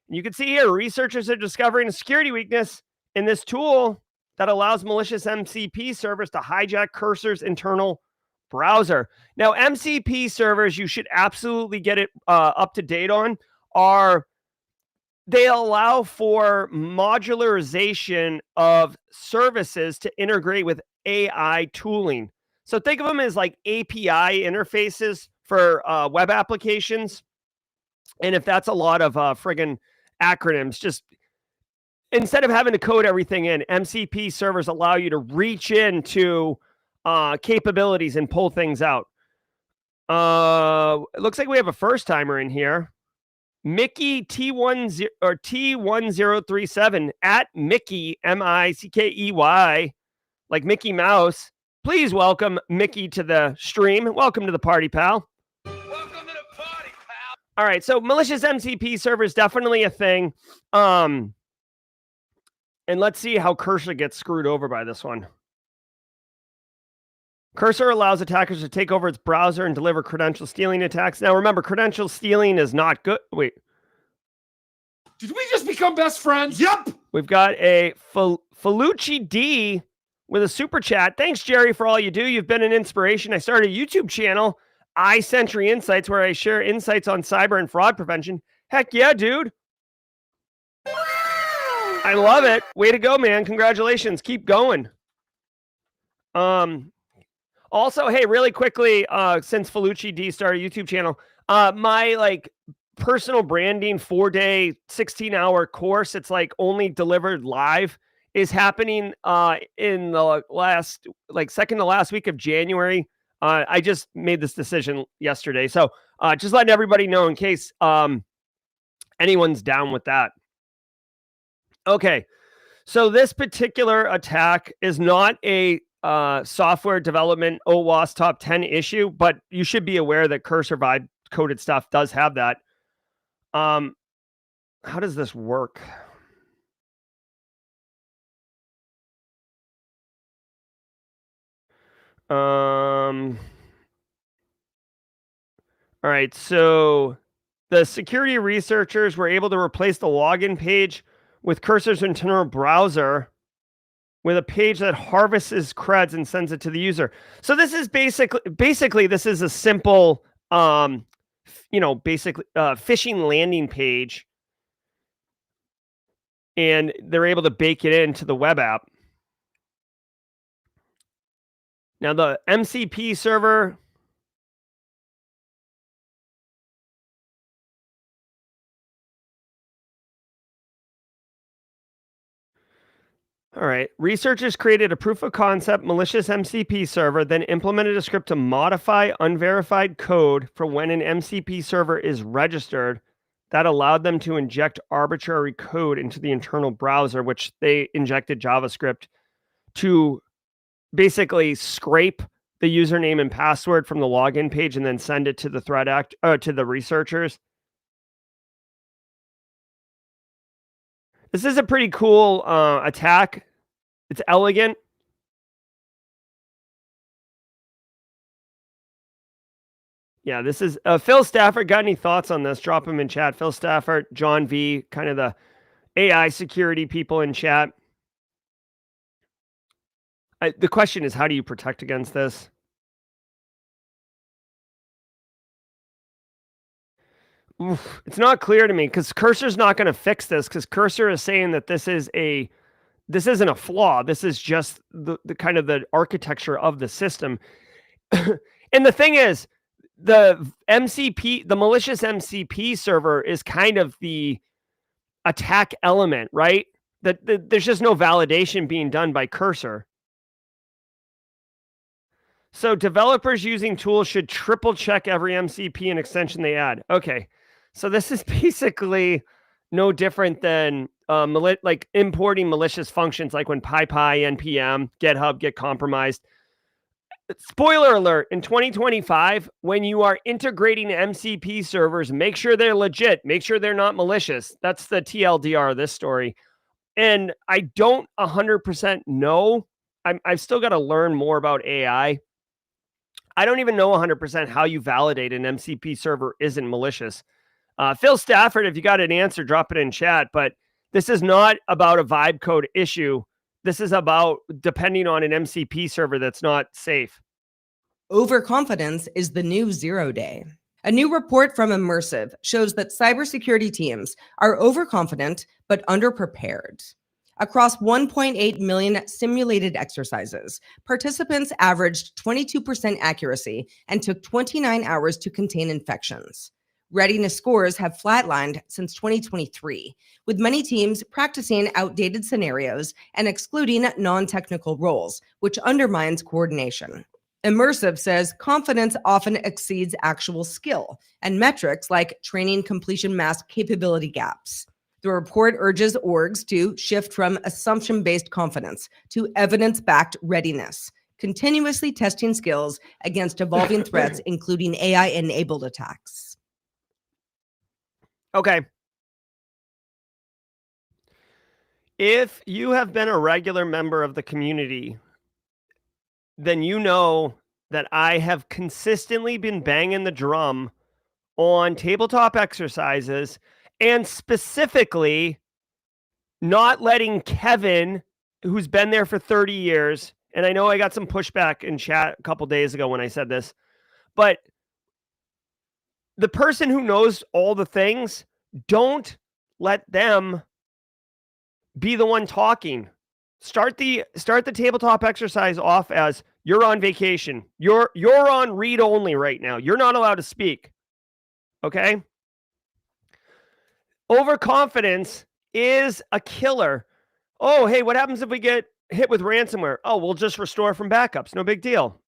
And you can see here, researchers are discovering a security weakness in this tool that allows malicious MCP servers to hijack Cursor's internal browser. Now, MCP servers, you should absolutely get it up to date on, they allow for modularization of services to integrate with AI tooling. So think of them as like API interfaces for web applications. And if that's a lot of friggin' acronyms, just instead of having to code everything in, MCP servers allow you to reach into capabilities and pull things out. It looks like we have a first timer in here. Mickey T10 or T1037 at Mickey Mickey, like Mickey Mouse. Please welcome Mickey to the stream. Welcome to the party, pal. Welcome to the party, pal. All right, so malicious MCP server is definitely a thing. And let's see how Cursor gets screwed over by this one. Cursor allows attackers to take over its browser and deliver credential stealing attacks. Now, remember, credential stealing is not good. Wait. Did we just become best friends? Yep. We've got a Felucci D with a super chat. Thanks, Jerry, for all you do. You've been an inspiration. I started a YouTube channel, iSentry Insights, where I share insights on cyber and fraud prevention. Heck yeah, dude. I love it. Way to go, man. Congratulations. Keep going. Also, hey, really quickly, since Felucci D started a YouTube channel, my personal branding 4-day, 16-hour course, it's like only delivered live, is happening in the last, second to last week of January. I just made this decision yesterday. So just letting everybody know in case anyone's down with that. Okay. So this particular attack is not a software development OWASP top 10 issue, but you should be aware that Cursor vibe coded stuff does have that. How does this work? All right, so the security researchers were able to replace the login page with Cursor's internal browser with a page that harvests creds and sends it to the user. So this is basically this is a simple, phishing landing page, and they're able to bake it into the web app. Now the MCP server, all right, researchers created a proof of concept malicious MCP server, then implemented a script to modify unverified code for when an MCP server is registered that allowed them to inject arbitrary code into the internal browser, which they injected JavaScript to basically scrape the username and password from the login page and then send it to the to the researchers. This is a pretty cool attack. It's elegant. Yeah, this is Phil Stafford. Got any thoughts on this? Drop them in chat. Phil Stafford, John V, kind of the AI security people in chat. The question is, how do you protect against this? Oof, it's not clear to me because Cursor's not going to fix this, because Cursor is saying that this isn't a flaw. This is just the kind of the architecture of the system. And the thing is, the malicious MCP server is kind of the attack element, right? That there's just no validation being done by Cursor. So developers using tools should triple check every MCP and extension they add. Okay. So this is basically no different than importing malicious functions, like when PyPy, NPM, GitHub get compromised. Spoiler alert, in 2025, when you are integrating MCP servers, make sure they're legit. Make sure they're not malicious. That's the TLDR of this story. And I don't 100% know. I've still got to learn more about AI. I don't even know 100% how you validate an MCP server isn't malicious. Phil Stafford, if you got an answer, drop it in chat. But this is not about a vibe code issue. This is about depending on an MCP server that's not safe. Overconfidence is the new 0 day. A new report from Immersive shows that cybersecurity teams are overconfident but underprepared. Across 1.8 million simulated exercises, participants averaged 22% accuracy and took 29 hours to contain infections. Readiness scores have flatlined since 2023, with many teams practicing outdated scenarios and excluding non-technical roles, which undermines coordination. Immersive says confidence often exceeds actual skill, and metrics like training completion mask capability gaps. The report urges orgs to shift from assumption-based confidence to evidence-backed readiness, continuously testing skills against evolving threats, including AI-enabled attacks. Okay. If you have been a regular member of the community, then you know that I have consistently been banging the drum on tabletop exercises and specifically not letting Kevin, who's been there for 30 years, and I know I got some pushback in chat a couple days ago when I said this, but the person who knows all the things, don't let them be the one talking. Start the tabletop exercise off as you're on vacation. You're on read only right now. You're not allowed to speak. Okay? Overconfidence is a killer. Oh, hey, what happens if we get hit with ransomware? Oh, we'll just restore from backups. No big deal.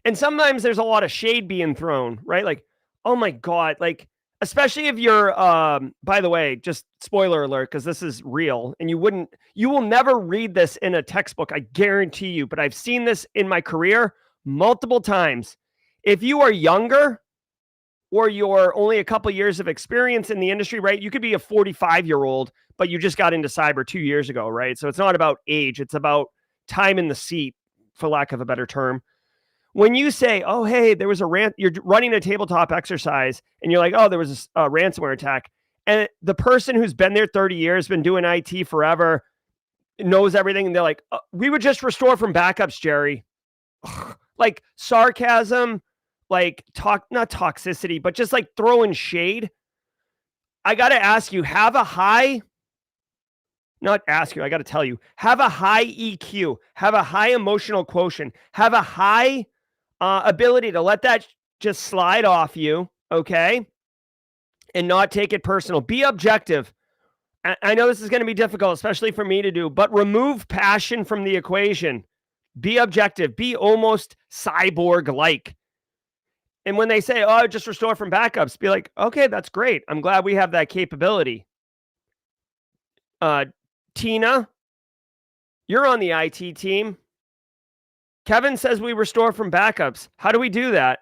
And sometimes there's a lot of shade being thrown, right? Like, oh my God, like, especially if you're, by the way, just spoiler alert, because this is real and you will never read this in a textbook. I guarantee you, but I've seen this in my career multiple times. If you are younger or you're only a couple years of experience in the industry, right? You could be a 45-year-old, but you just got into cyber 2 years ago, right? So it's not about age. It's about time in the seat, for lack of a better term. When you say, oh, hey, there was you're running a tabletop exercise and you're like, oh, there was a ransomware attack. And the person who's been there 30 years, been doing IT forever, knows everything. And they're like, we would just restore from backups, Jerry. Like sarcasm, like not toxicity, but just like throwing shade. I got to ask you, have a high EQ, have a high emotional quotient, have a high ability to let that just slide off you, okay? And not take it personal. Be objective. I know this is going to be difficult, especially for me to do, but remove passion from the equation. Be objective. Be almost cyborg-like. And when they say, oh, just restore from backups, be like, okay, that's great. I'm glad we have that capability. Tina, you're on the IT team. Kevin says we restore from backups. How do we do that?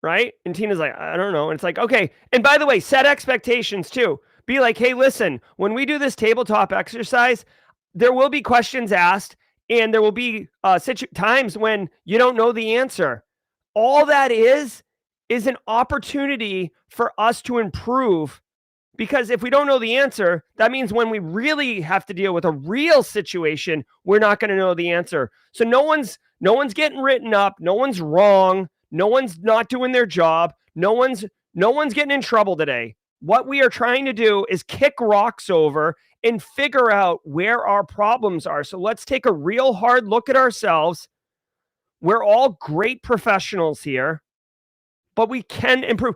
Right? And Tina's like, I don't know. And it's like, okay. And by the way, set expectations too. Be like, hey, listen, when we do this tabletop exercise, there will be questions asked and there will be times when you don't know the answer. All that is an opportunity for us to improve. Because if we don't know the answer, that means when we really have to deal with a real situation, we're not going to know the answer. So no one's getting written up. No one's wrong. No one's not doing their job. No one's getting in trouble today. What we are trying to do is kick rocks over and figure out where our problems are. So let's take a real hard look at ourselves. We're all great professionals here, but we can improve.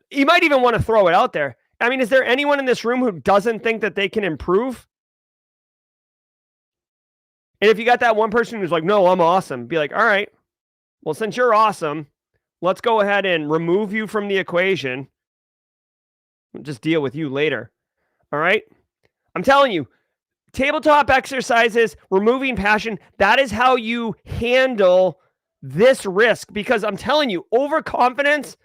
You might even want to throw it out there. I mean, is there anyone in this room who doesn't think that they can improve? And if you got that one person who's like, no, I'm awesome, be like, all right, well, since you're awesome, let's go ahead and remove you from the equation. We'll just deal with you later. All right. I'm telling you, tabletop exercises, removing passion. That is how you handle this risk, because I'm telling you, overconfidence,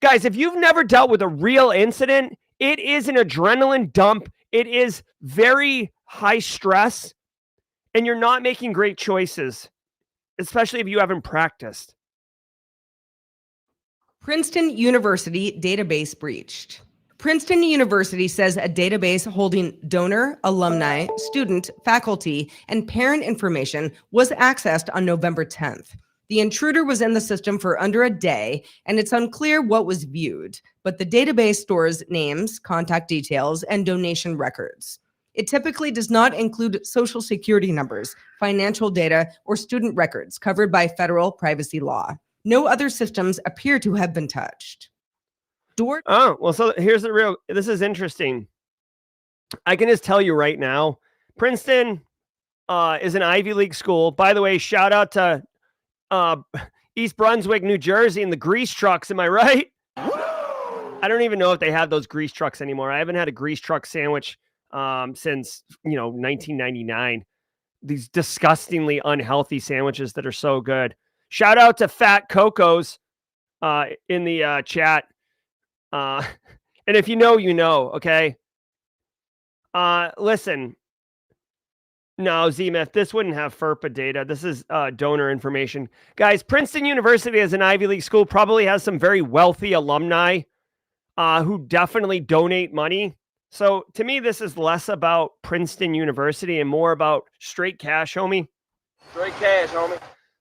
guys, if you've never dealt with a real incident, it is an adrenaline dump. It is very high stress, and you're not making great choices, especially if you haven't practiced. Princeton University database breached. Princeton University says a database holding donor, alumni, student, faculty, and parent information was accessed on November 10th. The intruder was in the system for under a day, and it's unclear what was viewed, but the database stores names, contact details, and donation records. It typically does not include social security numbers, financial data, or student records covered by federal privacy law. No other systems appear to have been touched. Oh, well, so here's this is interesting. I can just tell you right now, Princeton is an Ivy League school. By the way, shout out to East Brunswick, New Jersey, and the grease trucks. Am I right? I don't even know if they have those grease trucks anymore. I haven't had a grease truck sandwich since 1999. These disgustingly unhealthy sandwiches that are so good. Shout out to Fat Coco's in the chat. And if you know, okay? Listen. No, Z-Myth, this wouldn't have FERPA data. This is donor information. Guys, Princeton University as an Ivy League school probably has some very wealthy alumni who definitely donate money. So to me, this is less about Princeton University and more about straight cash, homie. Straight cash, homie.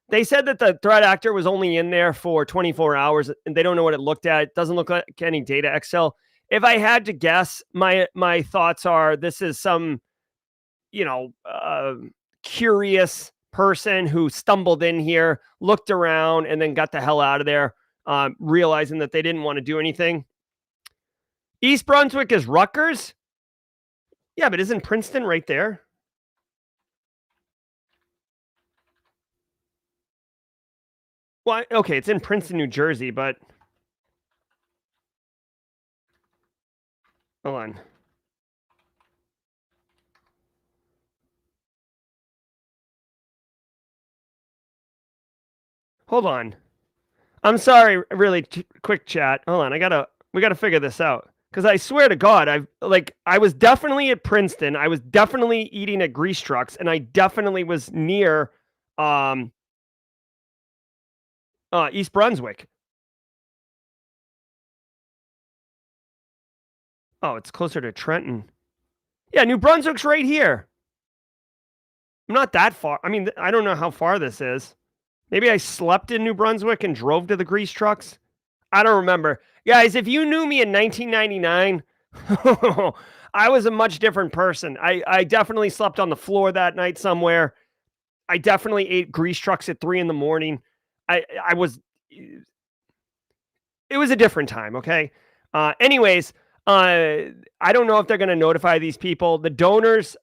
They said that the threat actor was only in there for 24 hours, and they don't know what it looked at. It doesn't look like any data Excel. If I had to guess, my thoughts are this is some, curious person who stumbled in here, looked around, and then got the hell out of there, realizing that they didn't want to do anything. East Brunswick is Rutgers? Yeah, but isn't Princeton right there? Well, okay, it's in Princeton, New Jersey, but hold on. Hold on. I'm sorry, really quick chat. Hold on, we gotta figure this out. Because I swear to God, I was definitely at Princeton. I was definitely eating at grease trucks, and I definitely was near East Brunswick. Oh, it's closer to Trenton. Yeah, New Brunswick's right here. I'm not that far. I mean, I don't know how far this is. Maybe I slept in New Brunswick and drove to the grease trucks. I don't remember. Guys, if you knew me in 1999, I was a much different person. I definitely slept on the floor that night somewhere. I definitely ate grease trucks at 3 a.m. It was a different time, okay? Anyways, I don't know if they're going to notify these people. The donors,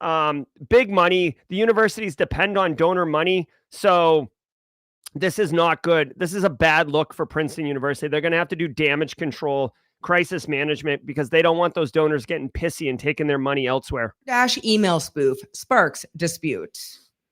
big money. The universities depend on donor money. So this is not good. This is a bad look for Princeton University. They're going to have to do damage control, crisis management, because they don't want those donors getting pissy and taking their money elsewhere. DoorDash email spoof sparks dispute.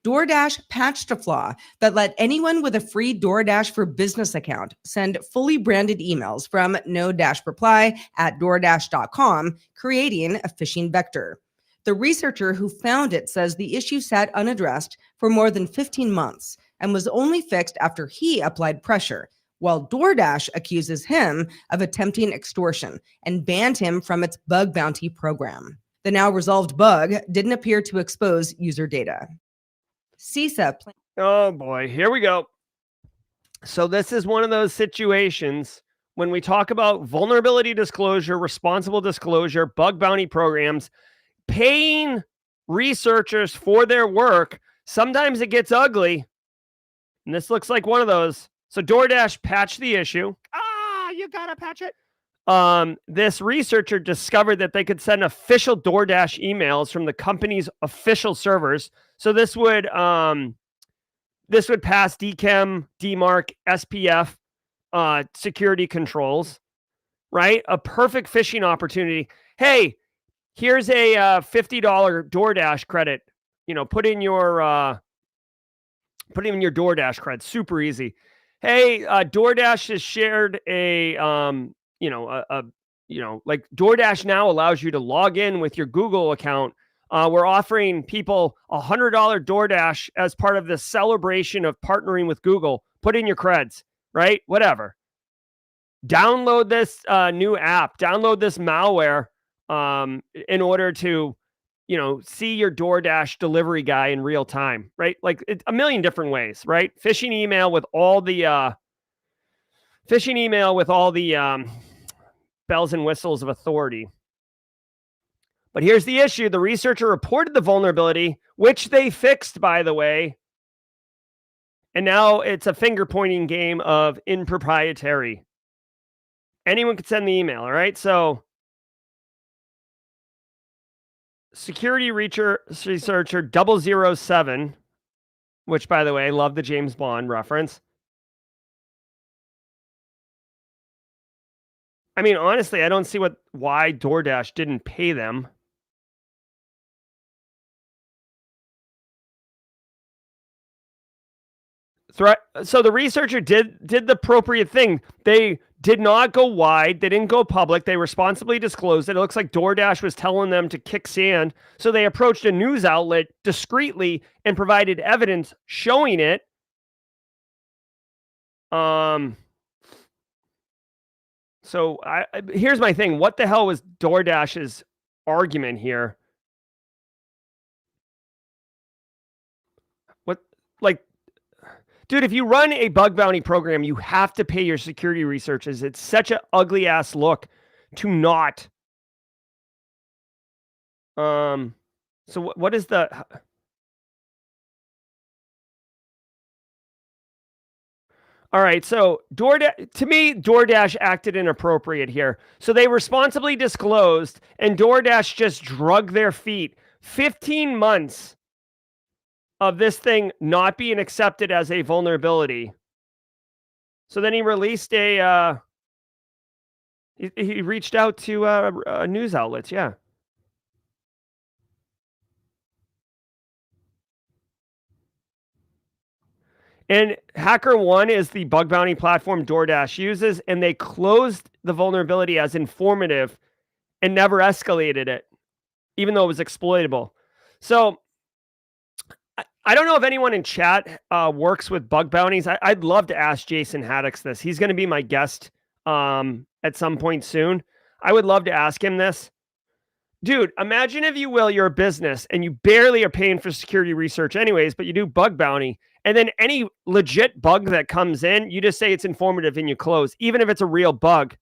DoorDash patched a flaw that let anyone with a free DoorDash for Business account send fully branded emails from no-reply@doordash.com, creating a phishing vector. The researcher who found it says the issue sat unaddressed for more than 15 months and was only fixed after he applied pressure, while DoorDash accuses him of attempting extortion and banned him from its bug bounty program. The now resolved bug didn't appear to expose user data. CISA. Oh boy, here we go. So this is one of those situations when we talk about vulnerability disclosure, responsible disclosure, bug bounty programs, paying researchers for their work. Sometimes it gets ugly. And this looks like one of those. So DoorDash patched the issue. You gotta patch it. This researcher discovered that they could send official DoorDash emails from the company's official servers. So this would pass DKIM, DMARC, SPF security controls, right? A perfect phishing opportunity. Hey, Here's a $50 DoorDash credit. Put in your DoorDash credit. Super easy. Hey, DoorDash has shared like DoorDash now allows you to log in with your Google account. We're offering people $100 DoorDash as part of the celebration of partnering with Google. Put in your creds, right? Whatever. Download this new app. Download this malware in order to, see your DoorDash delivery guy in real time, right? Like it's a million different ways, right? Phishing email with all the bells and whistles of authority. But here's the issue. The researcher reported the vulnerability, which they fixed, by the way. And now it's a finger pointing game of improprietary. Anyone could send the email, all right? So security researcher 007, which, by the way, I love the James Bond reference. I mean, honestly, I don't see why DoorDash didn't pay them. So the researcher did the appropriate thing. They did not go wide. They didn't go public. They responsibly disclosed it. It looks like DoorDash was telling them to kick sand. So they approached a news outlet discreetly and provided evidence showing it. So here's my thing. What the hell was DoorDash's argument here? Dude, if you run a bug bounty program, you have to pay your security researchers. It's such an ugly ass look to not. So what is the? All right, so DoorDash acted inappropriate here. So they responsibly disclosed, and DoorDash just drug their feet. 15 months of this thing not being accepted as a vulnerability. So then he released he reached out to news outlets, yeah. And HackerOne is the bug bounty platform DoorDash uses, and they closed the vulnerability as informative and never escalated it, even though it was exploitable. So I don't know if anyone in chat works with bug bounties. I'd love to ask Jason Haddix this. He's going to be my guest at some point soon. I would love to ask him this. Dude, imagine, if you will, you're a business and you barely are paying for security research anyways, but you do bug bounty. And then any legit bug that comes in, you just say it's informative and you close, even if it's a real bug,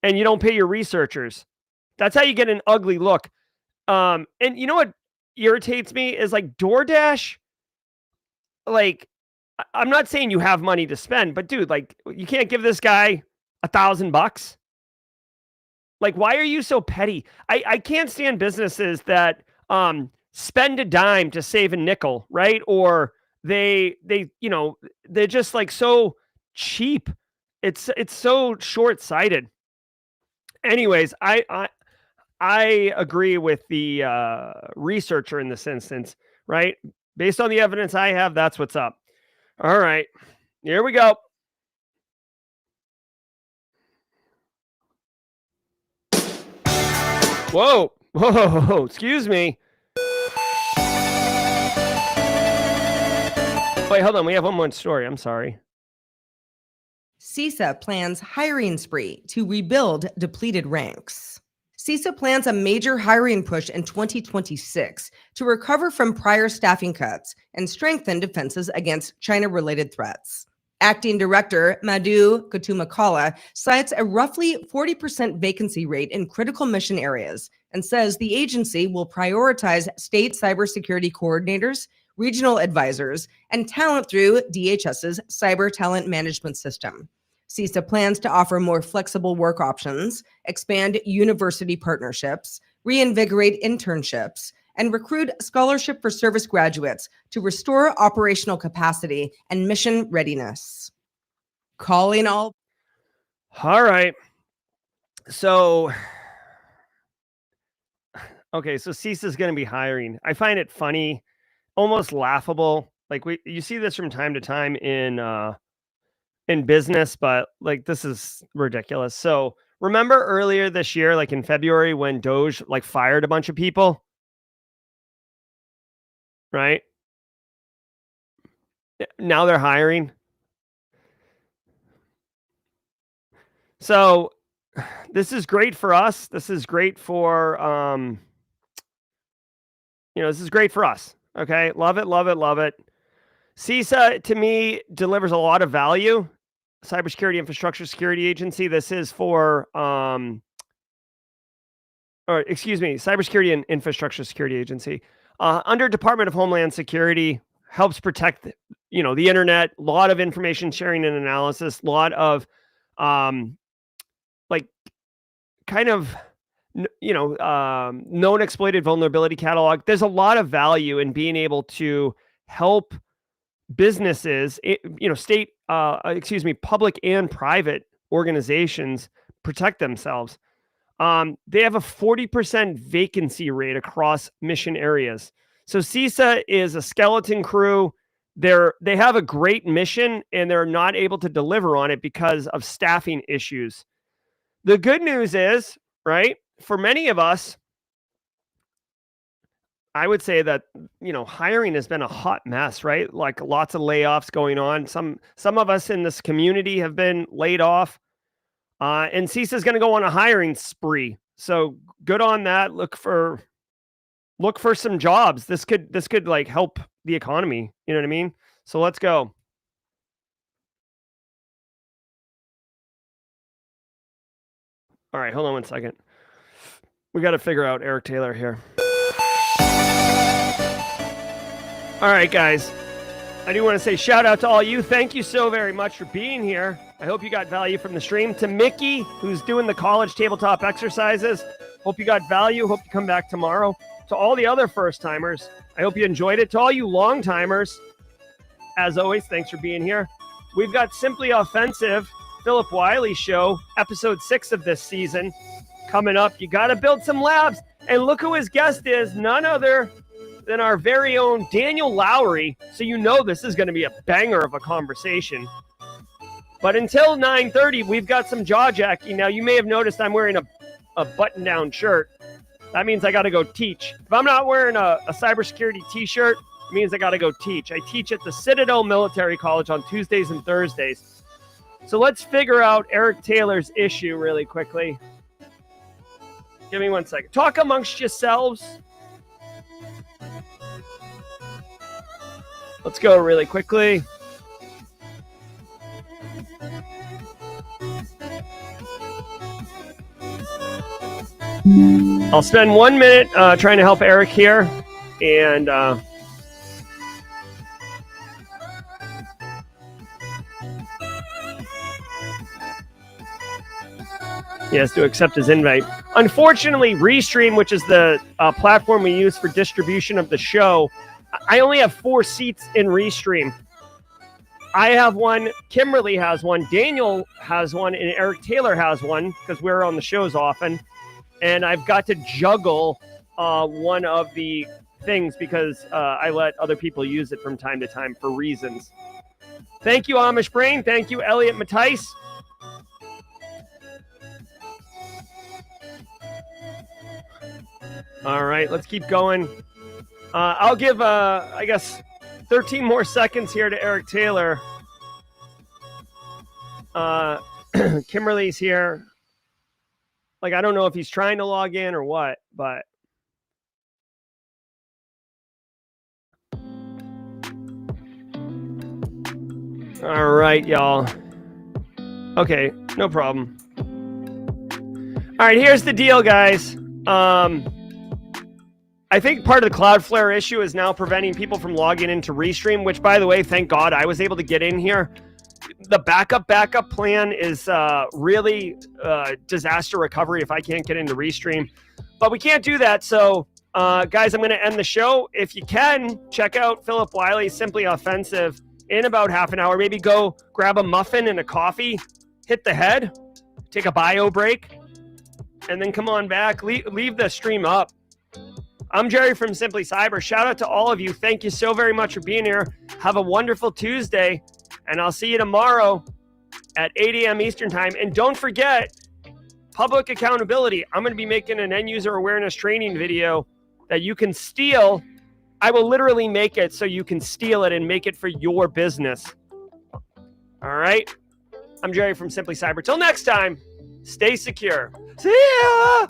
and you don't pay your researchers. That's how you get an ugly look. And you know what irritates me is like DoorDash. Like, I'm not saying you have money to spend, but dude, like, you can't give this guy $1,000. Like, why are you so petty? I can't stand businesses that spend a dime to save a nickel, right? Or they're just like so cheap. It's so short-sighted. Anyways, I agree with the researcher in this instance, right? Based on the evidence I have, that's what's up. All right, here we go. Whoa, excuse me. Wait, hold on. We have one more story. I'm sorry. CISA plans hiring spree to rebuild depleted ranks. CISA plans a major hiring push in 2026 to recover from prior staffing cuts and strengthen defenses against China-related threats. Acting Director Madhu Kutumakala cites a roughly 40% vacancy rate in critical mission areas and says the agency will prioritize state cybersecurity coordinators, regional advisors, and talent through DHS's Cyber Talent Management System. CISA plans to offer more flexible work options, expand university partnerships, reinvigorate internships, and recruit scholarship for service graduates to restore operational capacity and mission readiness. Calling all. All right. So Okay, so CISA is going to be hiring. I find it funny, almost laughable. Like you see this from time to time in business, but like this is ridiculous. So remember earlier this year, like in February, when Doge like fired a bunch of people, right? Now they're hiring. So this is great for us. This is great for this is great for us. Okay. Love it, love it, love it. CISA to me delivers a lot of value. Cybersecurity Infrastructure Security Agency. This is for Cybersecurity and Infrastructure Security Agency. Under Department of Homeland Security, helps protect the internet, a lot of information sharing and analysis, a lot of like kind of known exploited vulnerability catalog. There's a lot of value in being able to help businesses, public and private organizations protect themselves. They have a 40% vacancy rate across mission areas. So CISA is a skeleton crew. They have a great mission and they're not able to deliver on it because of staffing issues. The good news is, right, for many of us, I would say that, hiring has been a hot mess, right? Like lots of layoffs going on. Some of us in this community have been laid off. And CISA is going to go on a hiring spree. So good on that. Look for some jobs. This could like help the economy. You know what I mean? So let's go. All right, hold on one second. We got to figure out Eric Taylor here. All right, guys. I do want to say shout out to all you. Thank you so very much for being here. I hope you got value from the stream. To Mickey, who's doing the college tabletop exercises, hope you got value. Hope you come back tomorrow. To all the other first-timers, I hope you enjoyed it. To all you long-timers, as always, thanks for being here. We've got Simply Offensive, Philip Wiley Show, episode 6 of this season, coming up. You got to build some labs. And look who his guest is, none other than our very own Daniel Lowry. So you know this is going to be a banger of a conversation. But until 9:30, we've got some jaw jacking. Now, you may have noticed I'm wearing a button-down shirt. That means I got to go teach. If I'm not wearing a cybersecurity t-shirt, it means I got to go teach. I teach at the Citadel Military College on Tuesdays and Thursdays. So let's figure out Eric Taylor's issue really quickly. Give me 1 second. Talk amongst yourselves. Let's go really quickly. I'll spend 1 minute trying to help Eric here. And he has to accept his invite. Unfortunately, Restream, which is the platform we use for distribution of the show, I only have 4 seats in Restream. I have one, Kimberly has one, Daniel has one, and Eric Taylor has one because we're on the shows often. And I've got to juggle one of the things because I let other people use it from time to time for reasons. Thank you, Amish Brain. Thank you, Elliot Mattice. All right, let's keep going. I'll give, I guess, 13 more seconds here to Eric Taylor. Kimberly's here. Like, I don't know if he's trying to log in or what, but. All right, y'all. Okay, no problem. All right, here's the deal, guys. I think part of the Cloudflare issue is now preventing people from logging into Restream, which, by the way, thank God I was able to get in here. The backup plan is really disaster recovery if I can't get into Restream. But we can't do that. So, guys, I'm going to end the show. If you can, check out Philip Wiley's Simply Offensive in about half an hour. Maybe go grab a muffin and a coffee, hit the head, take a bio break, and then come on back. Leave the stream up. I'm Jerry from Simply Cyber. Shout out to all of you. Thank you so very much for being here. Have a wonderful Tuesday, and I'll see you tomorrow at 8 a.m. Eastern Time. And don't forget, public accountability. I'm going to be making an end user awareness training video that you can steal. I will literally make it so you can steal it and make it for your business. All right? I'm Jerry from Simply Cyber. Till next time, stay secure. See ya!